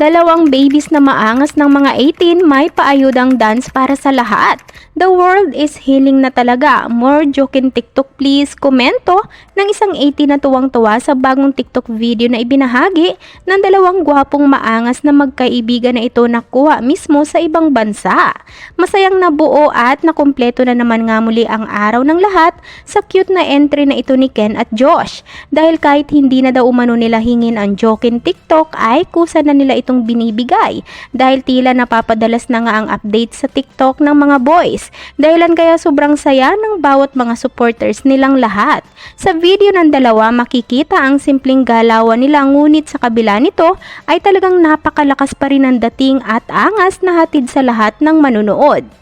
Dalawang babies na maangas ng mga 18 may paayudang dance para sa lahat. The world is healing na talaga. More joke in TikTok please. Komento ng isang 18 na tuwang-tuwa sa bagong TikTok video na ibinahagi ng dalawang gwapong maangas na magkaibigan na ito nakuha mismo sa ibang bansa. Masayang nabuo at nakumpleto na naman nga muli ang araw ng lahat sa cute na entry na ito ni Ken at Josh. Dahil kahit hindi na daw umano nila hingin ang joke in TikTok ay kusa na nila itong binibigay dahil tila napapadalas na nga ang update sa TikTok ng mga boys. Dahilan kaya sobrang saya ng bawat mga supporters nilang lahat. Sa video ng dalawa makikita ang simpleng galawan nila ngunit sa kabila nito ay talagang napakalakas pa rin ang dating at angas na hatid sa lahat ng manunood.